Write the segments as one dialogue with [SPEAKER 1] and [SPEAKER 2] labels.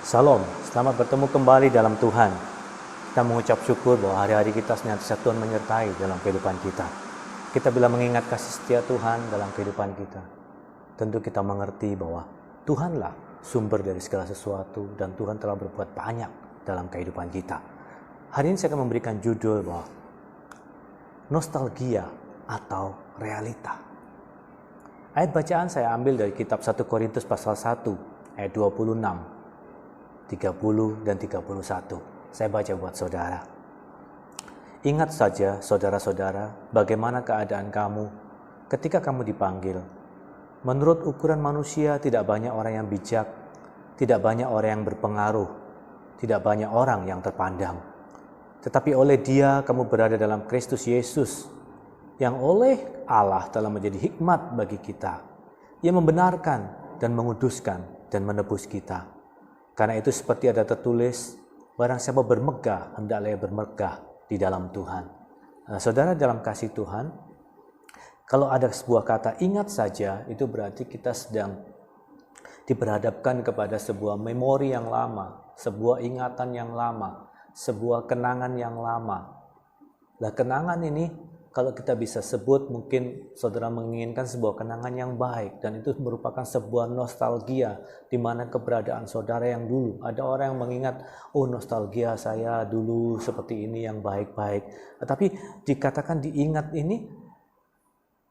[SPEAKER 1] Salam, selamat bertemu kembali dalam Tuhan. Kita mengucap syukur bahwa hari-hari kita senantiasa Tuhan menyertai dalam kehidupan kita. Kita bila mengingat kasih setia Tuhan dalam kehidupan kita, tentu kita mengerti bahwa Tuhanlah sumber dari segala sesuatu dan Tuhan telah berbuat banyak dalam kehidupan kita. Hari ini saya akan memberikan judul bahwa nostalgia atau realita. Ayat bacaan saya ambil dari kitab 1 Korintus pasal 1 ayat 26. 30 dan 31. Saya baca buat saudara. Ingat saja saudara-saudara, bagaimana keadaan kamu ketika kamu dipanggil. Menurut ukuran manusia tidak banyak orang yang bijak, tidak banyak orang yang berpengaruh, tidak banyak orang yang terpandang. Tetapi oleh Dia kamu berada dalam Kristus Yesus, yang oleh Allah telah menjadi hikmat bagi kita. Ia membenarkan dan menguduskan dan menebus kita. Karena itu seperti ada tertulis, barang siapa bermegah, hendaklah ia bermegah di dalam Tuhan. Nah, saudara dalam kasih Tuhan, kalau ada sebuah kata ingat saja, itu berarti kita sedang diperhadapkan kepada sebuah memori yang lama, sebuah ingatan yang lama, sebuah kenangan yang lama. Nah, kenangan ini kalau kita bisa sebut, mungkin saudara menginginkan sebuah kenangan yang baik, dan itu merupakan sebuah nostalgia di mana keberadaan saudara yang dulu. Ada orang yang mengingat, oh nostalgia saya dulu seperti ini yang baik-baik. Tapi dikatakan diingat ini,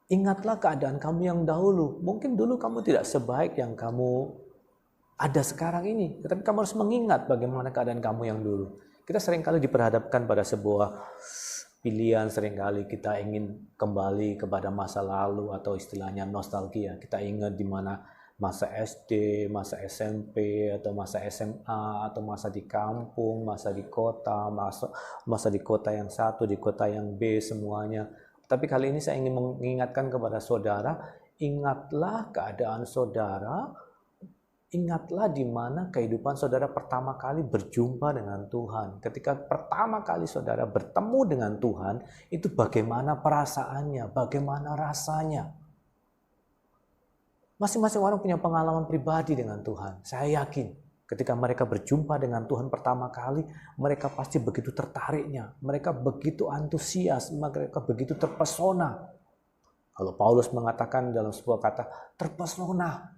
[SPEAKER 1] ingatlah keadaan kamu yang dahulu. Mungkin dulu kamu tidak sebaik yang kamu ada sekarang ini, tetapi kamu harus mengingat bagaimana keadaan kamu yang dulu. Kita seringkali diperhadapkan pada sebuah pilihan, seringkali kita ingin kembali kepada masa lalu atau istilahnya nostalgia. Kita ingat di mana masa SD, masa SMP, atau masa SMA, atau masa di kampung, masa di kota, masa di kota yang satu, di kota yang B, semuanya. Tapi kali ini saya ingin mengingatkan kepada saudara, ingatlah keadaan saudara, ingatlah di mana kehidupan saudara pertama kali berjumpa dengan Tuhan. Ketika pertama kali saudara bertemu dengan Tuhan, itu bagaimana perasaannya, bagaimana rasanya. Masing-masing orang punya pengalaman pribadi dengan Tuhan. Saya yakin ketika mereka berjumpa dengan Tuhan pertama kali, mereka pasti begitu tertariknya, mereka begitu antusias, mereka begitu terpesona. Kalau Paulus mengatakan dalam sebuah kata, terpesona.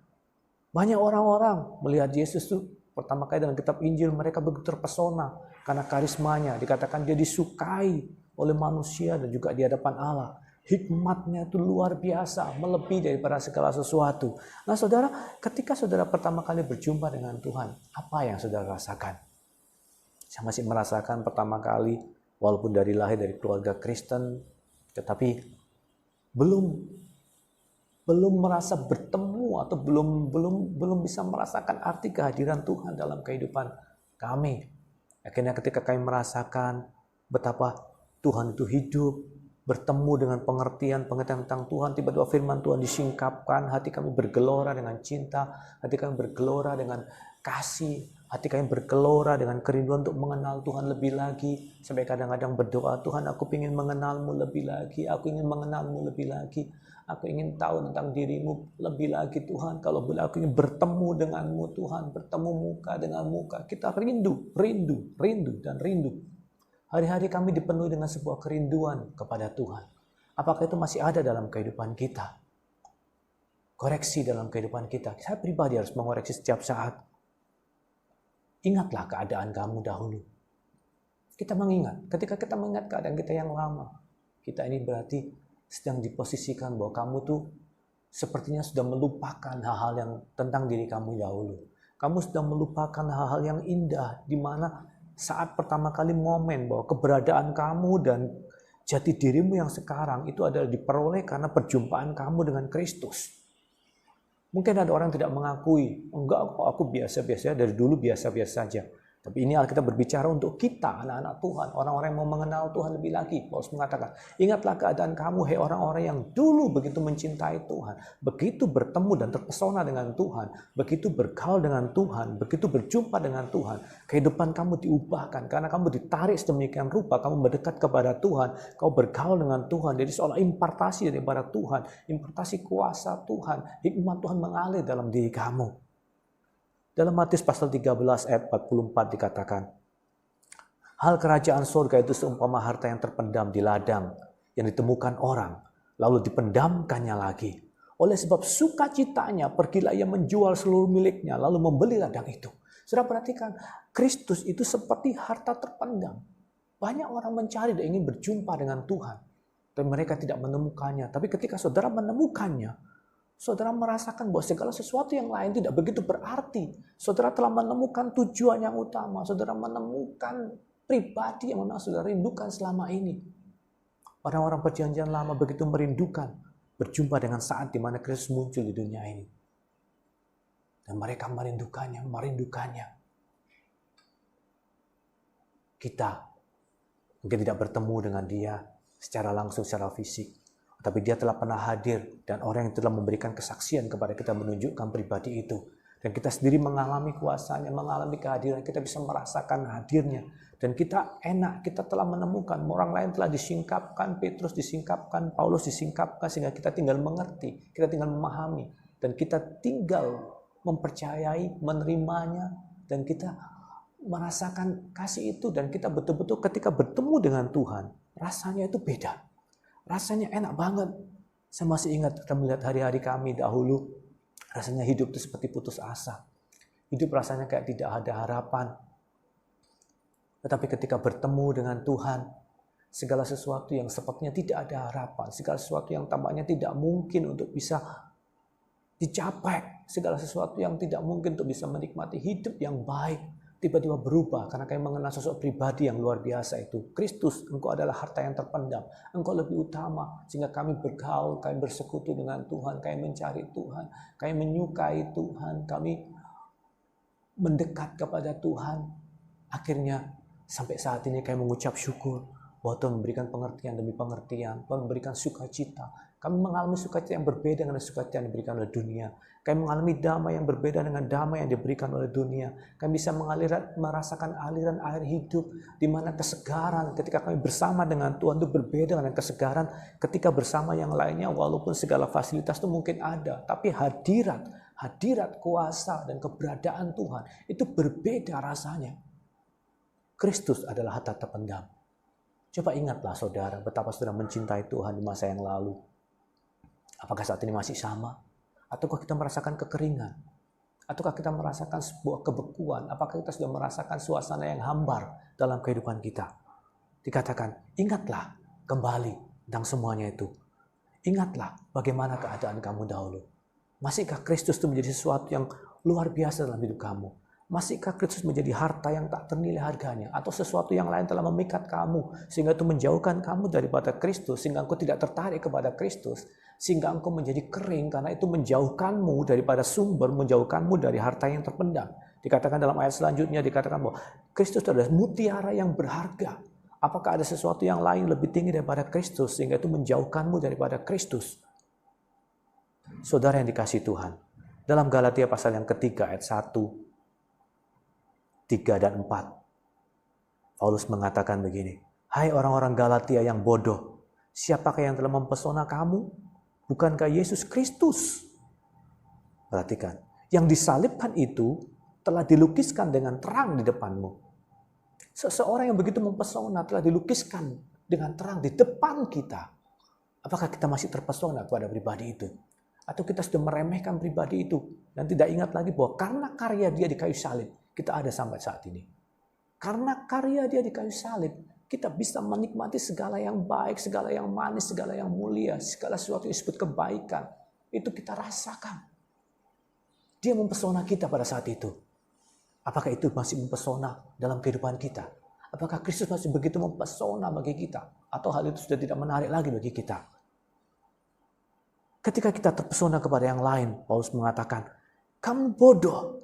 [SPEAKER 1] Banyak orang-orang melihat Yesus itu pertama kali dalam kitab Injil, mereka begitu terpesona karena karismanya. Dikatakan dia disukai oleh manusia dan juga di hadapan Allah. Hikmatnya itu luar biasa, melebihi daripada segala sesuatu. Nah saudara, ketika saudara pertama kali berjumpa dengan Tuhan, apa yang saudara rasakan? Saya masih merasakan pertama kali, walaupun dari lahir dari keluarga Kristen, tetapi belum merasa bertemu atau belum bisa merasakan arti kehadiran Tuhan dalam kehidupan kami. Akhirnya ketika kami merasakan betapa Tuhan itu hidup, bertemu dengan pengertian tentang Tuhan, tiba-tiba firman Tuhan disingkapkan, hati kami bergelora dengan cinta, hati kami bergelora dengan kasih, hati kami bergelora dengan kerinduan untuk mengenal Tuhan lebih lagi. Sampai kadang-kadang berdoa, Tuhan aku ingin mengenalmu lebih lagi, aku ingin mengenalmu lebih lagi. Aku ingin tahu tentang dirimu lebih lagi Tuhan. Kalau boleh aku ingin bertemu denganmu Tuhan. Bertemu muka dengan muka. Kita rindu. Hari-hari kami dipenuhi dengan sebuah kerinduan kepada Tuhan. Apakah itu masih ada dalam kehidupan kita? Koreksi dalam kehidupan kita. Saya pribadi harus mengoreksi setiap saat. Ingatlah keadaan kamu dahulu. Kita mengingat. Ketika kita mengingat keadaan kita yang lama. Kita ini berarti sedang diposisikan bahwa kamu tuh sepertinya sudah melupakan hal-hal yang tentang diri kamu dahulu. Kamu sudah melupakan hal-hal yang indah di mana saat pertama kali momen bahwa keberadaan kamu dan jati dirimu yang sekarang itu adalah diperoleh karena perjumpaan kamu dengan Kristus. Mungkin ada orang tidak mengakui, enggak kok aku biasa-biasa dari dulu biasa-biasa saja. Tapi ini Alkitab berbicara untuk kita, anak-anak Tuhan, orang-orang yang mau mengenal Tuhan lebih lagi. Paulus mengatakan, ingatlah keadaan kamu, hei orang-orang yang dulu begitu mencintai Tuhan, begitu bertemu dan terpesona dengan Tuhan, begitu bergaul dengan Tuhan, begitu berjumpa dengan Tuhan, kehidupan kamu diubahkan, karena kamu ditarik sedemikian rupa, kamu mendekat kepada Tuhan, kau bergaul dengan Tuhan, jadi seolah impartasi daripada Tuhan, impartasi kuasa Tuhan, hikmat Tuhan mengalir dalam diri kamu. Dalam Matius pasal 13 ayat 44 dikatakan, hal kerajaan surga itu seumpama harta yang terpendam di ladang yang ditemukan orang, lalu dipendamkannya lagi. Oleh sebab sukacitanya, pergilah ia menjual seluruh miliknya, lalu membeli ladang itu. Saudara perhatikan, Kristus itu seperti harta terpendam. Banyak orang mencari dan ingin berjumpa dengan Tuhan, dan mereka tidak menemukannya. Tapi ketika saudara menemukannya, saudara merasakan bahwa segala sesuatu yang lain tidak begitu berarti. Saudara telah menemukan tujuan yang utama. Saudara menemukan pribadi yang memang saudara rindukan selama ini. Orang-orang perjanjian lama begitu merindukan berjumpa dengan saat di mana Kristus muncul di dunia ini. Dan mereka merindukannya. Kita mungkin tidak bertemu dengan dia secara langsung, secara fisik. Tapi dia telah pernah hadir dan orang yang telah memberikan kesaksian kepada kita menunjukkan pribadi itu. Dan kita sendiri mengalami kuasanya, mengalami kehadiran, kita bisa merasakan hadirnya. Dan kita enak, kita telah menemukan, orang lain telah disingkapkan, Petrus disingkapkan, Paulus disingkapkan, sehingga kita tinggal mengerti, kita tinggal memahami. Dan kita tinggal mempercayai, menerimanya, dan kita merasakan kasih itu. Dan kita betul-betul ketika bertemu dengan Tuhan, rasanya itu beda. Rasanya enak banget. Saya masih ingat kita melihat hari-hari kami dahulu, rasanya hidup itu seperti putus asa. Hidup rasanya kayak tidak ada harapan. Tetapi ketika bertemu dengan Tuhan, segala sesuatu yang sepertinya tidak ada harapan, segala sesuatu yang tampaknya tidak mungkin untuk bisa dicapai, segala sesuatu yang tidak mungkin untuk bisa menikmati hidup yang baik, tiba-tiba berubah karena kami mengenal sosok pribadi yang luar biasa itu. Kristus, Engkau adalah harta yang terpendam. Engkau lebih utama, sehingga kami bergaul, kami bersekutu dengan Tuhan, kami mencari Tuhan, kami menyukai Tuhan, kami mendekat kepada Tuhan. Akhirnya sampai saat ini kami mengucap syukur bahwa Tuhan memberikan pengertian demi pengertian, Tuhan memberikan sukacita. Kami mengalami sukacita yang berbeda dengan sukacita yang diberikan oleh dunia. Kami mengalami damai yang berbeda dengan damai yang diberikan oleh dunia. Kami bisa merasakan aliran air hidup, di mana kesegaran ketika kami bersama dengan Tuhan itu berbeda dengan kesegaran ketika bersama yang lainnya. Walaupun segala fasilitas itu mungkin ada, tapi hadirat kuasa dan keberadaan Tuhan itu berbeda rasanya. Kristus adalah harta terpendam. Coba ingatlah saudara, betapa saudara mencintai Tuhan di masa yang lalu. Apakah saat ini masih sama? Ataukah kita merasakan kekeringan? Ataukah kita merasakan sebuah kebekuan? Apakah kita sudah merasakan suasana yang hambar dalam kehidupan kita? Dikatakan, ingatlah kembali tentang semuanya itu. Ingatlah bagaimana keadaan kamu dahulu. Masihkah Kristus itu menjadi sesuatu yang luar biasa dalam hidup kamu? Masihkah Kristus menjadi harta yang tak ternilai harganya? Atau sesuatu yang lain telah memikat kamu, sehingga itu menjauhkan kamu daripada Kristus, sehingga engkau tidak tertarik kepada Kristus, sehingga engkau menjadi kering, karena itu menjauhkanmu daripada sumber, menjauhkanmu dari harta yang terpendam. Dikatakan dalam ayat selanjutnya, dikatakan bahwa Kristus adalah mutiara yang berharga. Apakah ada sesuatu yang lain lebih tinggi daripada Kristus, sehingga itu menjauhkanmu daripada Kristus? Saudara yang dikasihi Tuhan, dalam Galatia pasal yang ketiga ayat 1, 3 dan 4. Paulus mengatakan begini, hai orang-orang Galatia yang bodoh, siapakah yang telah mempesona kamu? Bukankah Yesus Kristus? Perhatikan, yang disalibkan itu telah dilukiskan dengan terang di depanmu. Seseorang yang begitu mempesona telah dilukiskan dengan terang di depan kita. Apakah kita masih terpesona kepada pribadi itu? Atau kita sudah meremehkan pribadi itu dan tidak ingat lagi bahwa karena karya dia di kayu salib, kita ada sampai saat ini. Karena karya dia di kayu salib, kita bisa menikmati segala yang baik, segala yang manis, segala yang mulia, segala sesuatu yang disebut kebaikan. Itu kita rasakan. Dia mempesona kita pada saat itu. Apakah itu masih mempesona dalam kehidupan kita? Apakah Kristus masih begitu mempesona bagi kita? Atau hal itu sudah tidak menarik lagi bagi kita? Ketika kita terpesona kepada yang lain, Paulus mengatakan, kamu bodoh.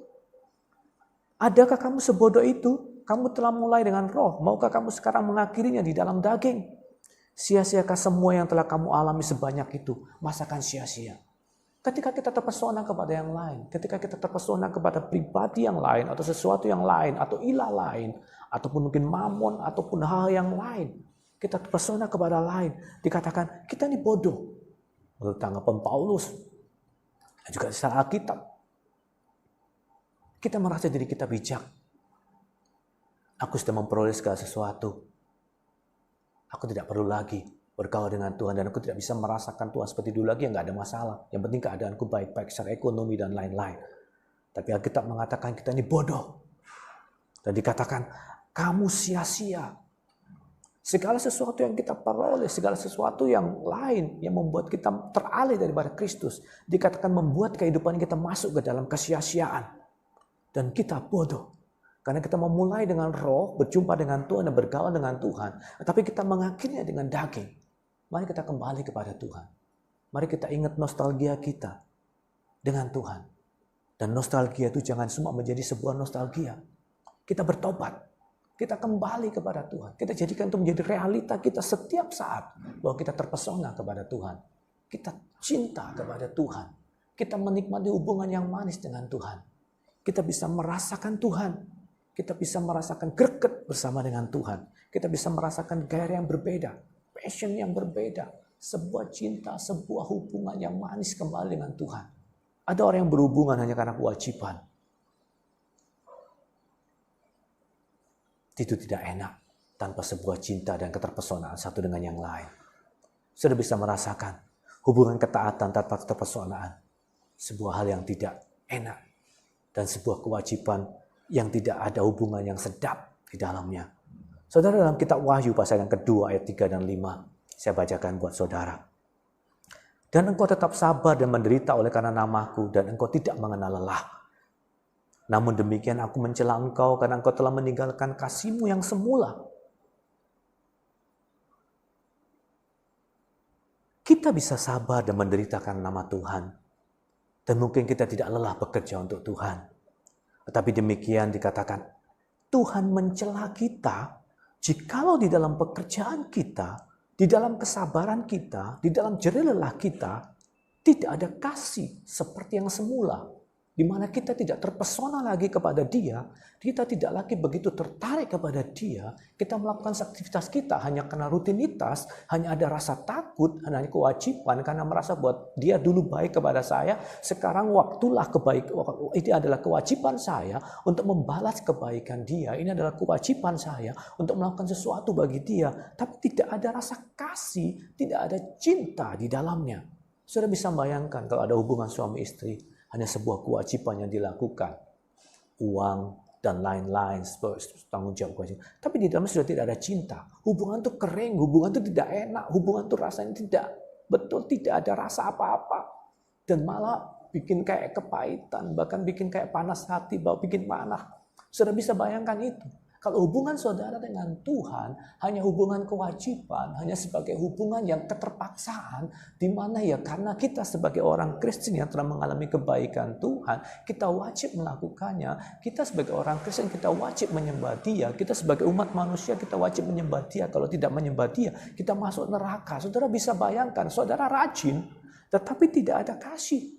[SPEAKER 1] Adakah kamu sebodoh itu? Kamu telah mulai dengan roh. Maukah kamu sekarang mengakhirinya di dalam daging? Sia-siakah semua yang telah kamu alami sebanyak itu? Masakan sia-sia? Ketika kita terpesona kepada yang lain, ketika kita terpesona kepada pribadi yang lain, atau sesuatu yang lain, atau ilah lain, ataupun mungkin mamon, ataupun hal yang lain, kita terpesona kepada lain, dikatakan kita ini bodoh. Menurut tanggapan Paulus, dan juga secara Alkitab, Kita merasa diri kita bijak. Aku sudah memperoleh segala sesuatu. Aku tidak perlu lagi bergaul dengan Tuhan dan aku tidak bisa merasakan Tuhan seperti dulu lagi, yang nggak ada masalah. Yang penting keadaanku baik-baik secara ekonomi dan lain-lain. Tapi Alkitab mengatakan kita ini bodoh. Dan dikatakan kamu sia-sia. Segala sesuatu yang kita peroleh, segala sesuatu yang lain yang membuat kita teralih daripada Kristus, dikatakan membuat kehidupan kita masuk ke dalam kesia-siaan. Dan kita bodoh. Karena kita memulai dengan roh, berjumpa dengan Tuhan dan bergaul dengan Tuhan. Tapi kita mengakhirinya dengan daging. Mari kita kembali kepada Tuhan. Mari kita ingat nostalgia kita dengan Tuhan. Dan nostalgia itu jangan semua menjadi sebuah nostalgia. Kita bertobat. Kita kembali kepada Tuhan. Kita jadikan itu menjadi realita kita setiap saat. Bahwa kita terpesona kepada Tuhan. Kita cinta kepada Tuhan. Kita menikmati hubungan yang manis dengan Tuhan. Kita bisa merasakan Tuhan. Kita bisa merasakan greget bersama dengan Tuhan. Kita bisa merasakan gairah yang berbeda. Passion yang berbeda. Sebuah cinta, sebuah hubungan yang manis kembali dengan Tuhan. Ada orang yang berhubungan hanya karena kewajiban. Itu tidak enak tanpa sebuah cinta dan keterpesonaan satu dengan yang lain. Sudah bisa merasakan hubungan ketaatan tanpa keterpesonaan. Sebuah hal yang tidak enak. Dan sebuah kewajiban yang tidak ada hubungan yang sedap di dalamnya. Saudara, dalam kitab Wahyu pasal yang kedua ayat 3 dan 5. Saya bacakan buat saudara. Dan engkau tetap sabar dan menderita oleh karena namaku. Dan engkau tidak mengenal lelah. Namun demikian aku mencela engkau karena engkau telah meninggalkan kasihmu yang semula. Kita bisa sabar dan menderita karena nama Tuhan. Dan mungkin kita tidak lelah bekerja untuk Tuhan. Tetapi demikian dikatakan, Tuhan mencela kita jikalau di dalam pekerjaan kita, di dalam kesabaran kita, di dalam jerih lelah kita, tidak ada kasih seperti yang semula. Di mana kita tidak terpesona lagi kepada Dia, kita tidak lagi begitu tertarik kepada Dia, kita melakukan aktivitas kita hanya karena rutinitas, hanya ada rasa takut, hanya kewajiban, karena merasa buat Dia dulu baik kepada saya, sekarang waktulah ini adalah kewajiban saya untuk membalas kebaikan Dia, ini adalah kewajiban saya untuk melakukan sesuatu bagi Dia, tapi tidak ada rasa kasih, tidak ada cinta di dalamnya. Sudah bisa bayangkan kalau ada hubungan suami istri, hanya sebuah kewajiban yang dilakukan. Uang dan lain-lain, tanggung jawab kewajiban. Tapi di dalamnya sudah tidak ada cinta. Hubungan itu kering, hubungan itu tidak enak, hubungan itu rasanya tidak betul, tidak ada rasa apa-apa. Dan malah bikin kayak kepahitan, bahkan bikin kayak panas hati, bikin panah. Sudah bisa bayangkan itu. Kalau hubungan saudara dengan Tuhan hanya hubungan kewajiban, hanya sebagai hubungan yang keterpaksaan, di mana ya karena kita sebagai orang Kristen yang telah mengalami kebaikan Tuhan, kita wajib melakukannya. Kita sebagai orang Kristen kita wajib menyembah Dia. Kita sebagai umat manusia kita wajib menyembah Dia. Kalau tidak menyembah Dia, kita masuk neraka. Saudara bisa bayangkan, saudara rajin, tetapi tidak ada kasih.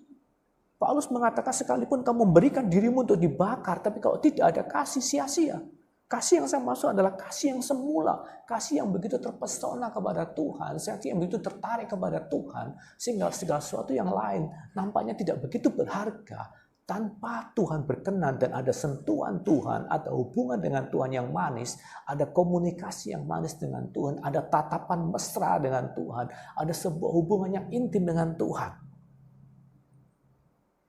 [SPEAKER 1] Paulus mengatakan sekalipun kamu memberikan dirimu untuk dibakar, tapi kalau tidak ada kasih, sia-sia. Kasih yang saya maksud adalah kasih yang semula. Kasih yang begitu terpesona kepada Tuhan. Kasih yang begitu tertarik kepada Tuhan. Sehingga segala sesuatu yang lain nampaknya tidak begitu berharga. Tanpa Tuhan berkenan dan ada sentuhan Tuhan. Ada hubungan dengan Tuhan yang manis. Ada komunikasi yang manis dengan Tuhan. Ada tatapan mesra dengan Tuhan. Ada sebuah hubungan yang intim dengan Tuhan.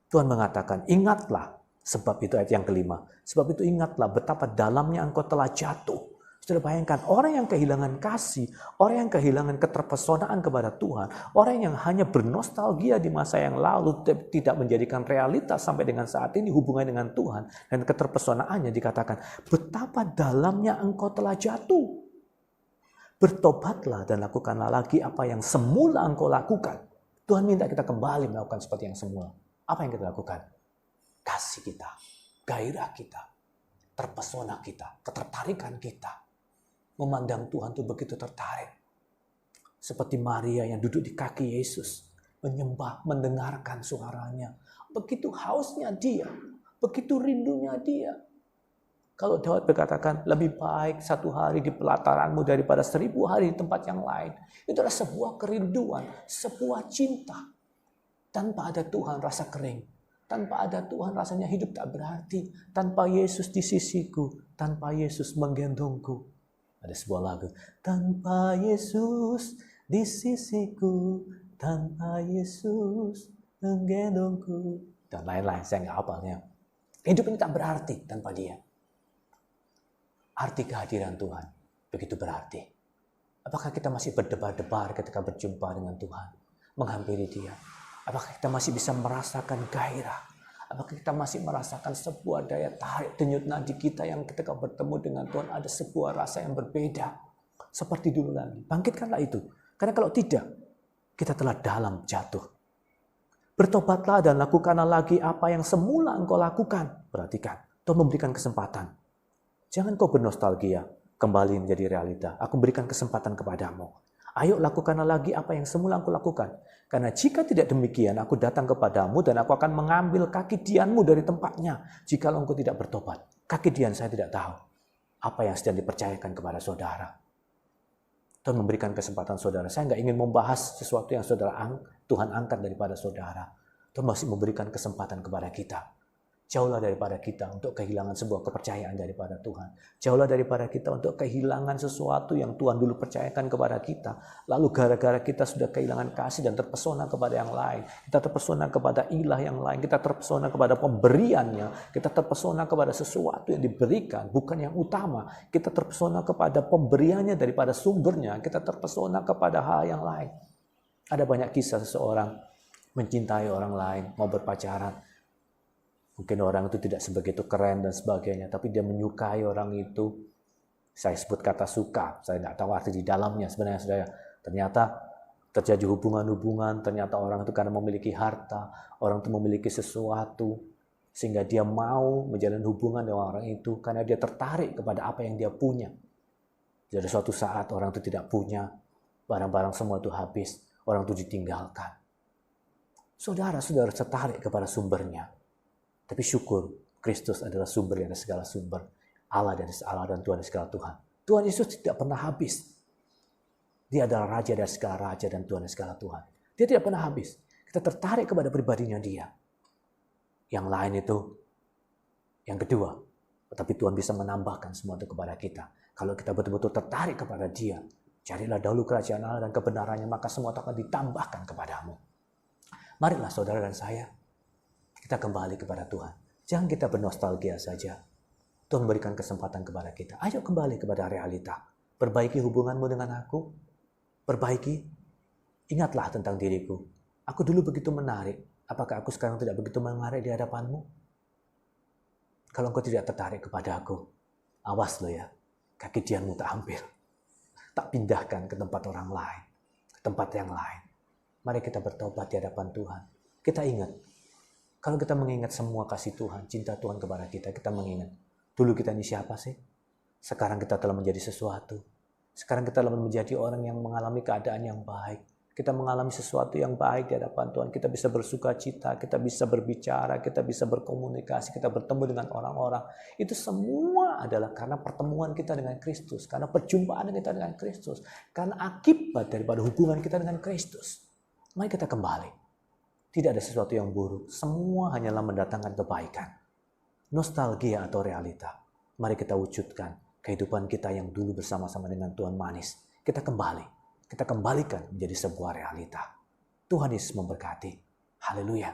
[SPEAKER 1] Tuhan mengatakan, ingatlah. Sebab itu ayat yang kelima. Sebab itu ingatlah betapa dalamnya engkau telah jatuh. Sudah bayangkan orang yang kehilangan kasih, orang yang kehilangan keterpesonaan kepada Tuhan, orang yang hanya bernostalgia di masa yang lalu, tidak menjadikan realitas sampai dengan saat ini hubungan dengan Tuhan dan keterpesonaannya dikatakan betapa dalamnya engkau telah jatuh. Bertobatlah dan lakukanlah lagi apa yang semula engkau lakukan. Tuhan minta kita kembali melakukan seperti yang semula. Apa yang kita lakukan? Kasih kita, gairah kita, terpesona kita, ketertarikan kita. Memandang Tuhan itu begitu tertarik. Seperti Maria yang duduk di kaki Yesus. Menyembah, mendengarkan suaranya. Begitu hausnya dia, begitu rindunya dia. Kalau Daud berkatakan, lebih baik 1 hari di pelataranmu daripada 1000 hari di tempat yang lain. Itu adalah sebuah kerinduan, sebuah cinta. Tanpa ada Tuhan rasa kering. Tanpa ada Tuhan rasanya hidup tak berarti. Tanpa Yesus di sisiku, tanpa Yesus menggendongku. Ada sebuah lagu. Tanpa Yesus di sisiku, tanpa Yesus menggendongku. Dan lain-lain, saya nggak hafalnya. Hidup ini tak berarti tanpa Dia. Arti kehadiran Tuhan begitu berarti. Apakah kita masih berdebar-debar ketika berjumpa dengan Tuhan, menghampiri Dia? Apakah kita masih bisa merasakan gairah? Apakah kita masih merasakan sebuah daya tarik denyut nadi kita yang ketika bertemu dengan Tuhan ada sebuah rasa yang berbeda seperti dulu lagi? Bangkitkanlah itu. Karena kalau tidak, kita telah dalam jatuh. Bertobatlah dan lakukanlah lagi apa yang semula engkau lakukan. Perhatikan, Tuhan memberikan kesempatan. Jangan kau bernostalgia, kembali menjadi realita. Aku berikan kesempatan kepadamu. Ayo lakukanlah lagi apa yang semula engkau lakukan. Karena jika tidak demikian, aku datang kepadamu dan aku akan mengambil kaki dianmu dari tempatnya. Jika engkau tidak bertobat, kaki dian saya tidak tahu apa yang sedang dipercayakan kepada saudara. Tuhan memberikan kesempatan saudara. Saya nggak ingin membahas sesuatu yang Tuhan angkat daripada saudara. Tuhan masih memberikan kesempatan kepada kita. Jauhlah daripada kita untuk kehilangan sebuah kepercayaan daripada Tuhan. Jauhlah daripada kita untuk kehilangan sesuatu yang Tuhan dulu percayakan kepada kita. Lalu gara-gara kita sudah kehilangan kasih dan terpesona kepada yang lain. Kita terpesona kepada ilah yang lain. Kita terpesona kepada pemberiannya. Kita terpesona kepada sesuatu yang diberikan, bukan yang utama. Kita terpesona kepada pemberiannya daripada sumbernya. Kita terpesona kepada hal yang lain. Ada banyak kisah seseorang mencintai orang lain, mau berpacaran. Mungkin orang itu tidak sebegitu keren dan sebagainya, tapi dia menyukai orang itu. Saya sebut kata suka, saya tidak tahu arti di dalamnya sebenarnya saudara. Ternyata terjadi hubungan-hubungan, ternyata orang itu karena memiliki harta, orang itu memiliki sesuatu, sehingga dia mau menjalin hubungan dengan orang itu, karena dia tertarik kepada apa yang dia punya. Jadi suatu saat orang itu tidak punya, barang-barang semua itu habis, orang itu ditinggalkan. Saudara tertarik kepada sumbernya. Tapi syukur, Kristus adalah sumber dari segala sumber. Allah dari Allah dan Tuhan dari segala Tuhan. Tuhan Yesus tidak pernah habis. Dia adalah Raja dari segala Raja dan Tuhan dari segala Tuhan. Dia tidak pernah habis. Kita tertarik kepada pribadinya Dia. Yang lain itu, yang kedua. Tetapi Tuhan bisa menambahkan semua itu kepada kita. Kalau kita betul-betul tertarik kepada Dia, carilah dahulu kerajaan Allah dan kebenarannya, maka semua itu akan ditambahkan kepadamu. Marilah saudara dan saya, kita kembali kepada Tuhan. Jangan kita bernostalgia saja. Tuhan memberikan kesempatan kepada kita. Ayo kembali kepada realita. Perbaiki hubunganmu dengan aku. Perbaiki. Ingatlah tentang diriku. Aku dulu begitu menarik. Apakah aku sekarang tidak begitu menarik di hadapanmu? Kalau engkau tidak tertarik kepada aku, awas lo ya. Kaki dianmu tak ambil. Tak pindahkan ke tempat orang lain. Ke tempat yang lain. Mari kita bertobat di hadapan Tuhan. Kita ingat. Kalau kita mengingat semua kasih Tuhan, cinta Tuhan kepada kita, kita mengingat. Dulu kita ini siapa sih? Sekarang kita telah menjadi sesuatu. Sekarang kita telah menjadi orang yang mengalami keadaan yang baik. Kita mengalami sesuatu yang baik di hadapan Tuhan. Kita bisa bersuka cita, kita bisa berbicara, kita bisa berkomunikasi, kita bertemu dengan orang-orang. Itu semua adalah karena pertemuan kita dengan Kristus. Karena perjumpaan kita dengan Kristus. Karena akibat daripada hubungan kita dengan Kristus. Mari kita kembali. Tidak ada sesuatu yang buruk. Semua hanyalah mendatangkan kebaikan. Nostalgia atau realita. Mari kita wujudkan kehidupan kita yang dulu bersama-sama dengan Tuhan manis. Kita kembali. Kita kembalikan menjadi sebuah realita. Tuhan Yesus memberkati. Haleluya.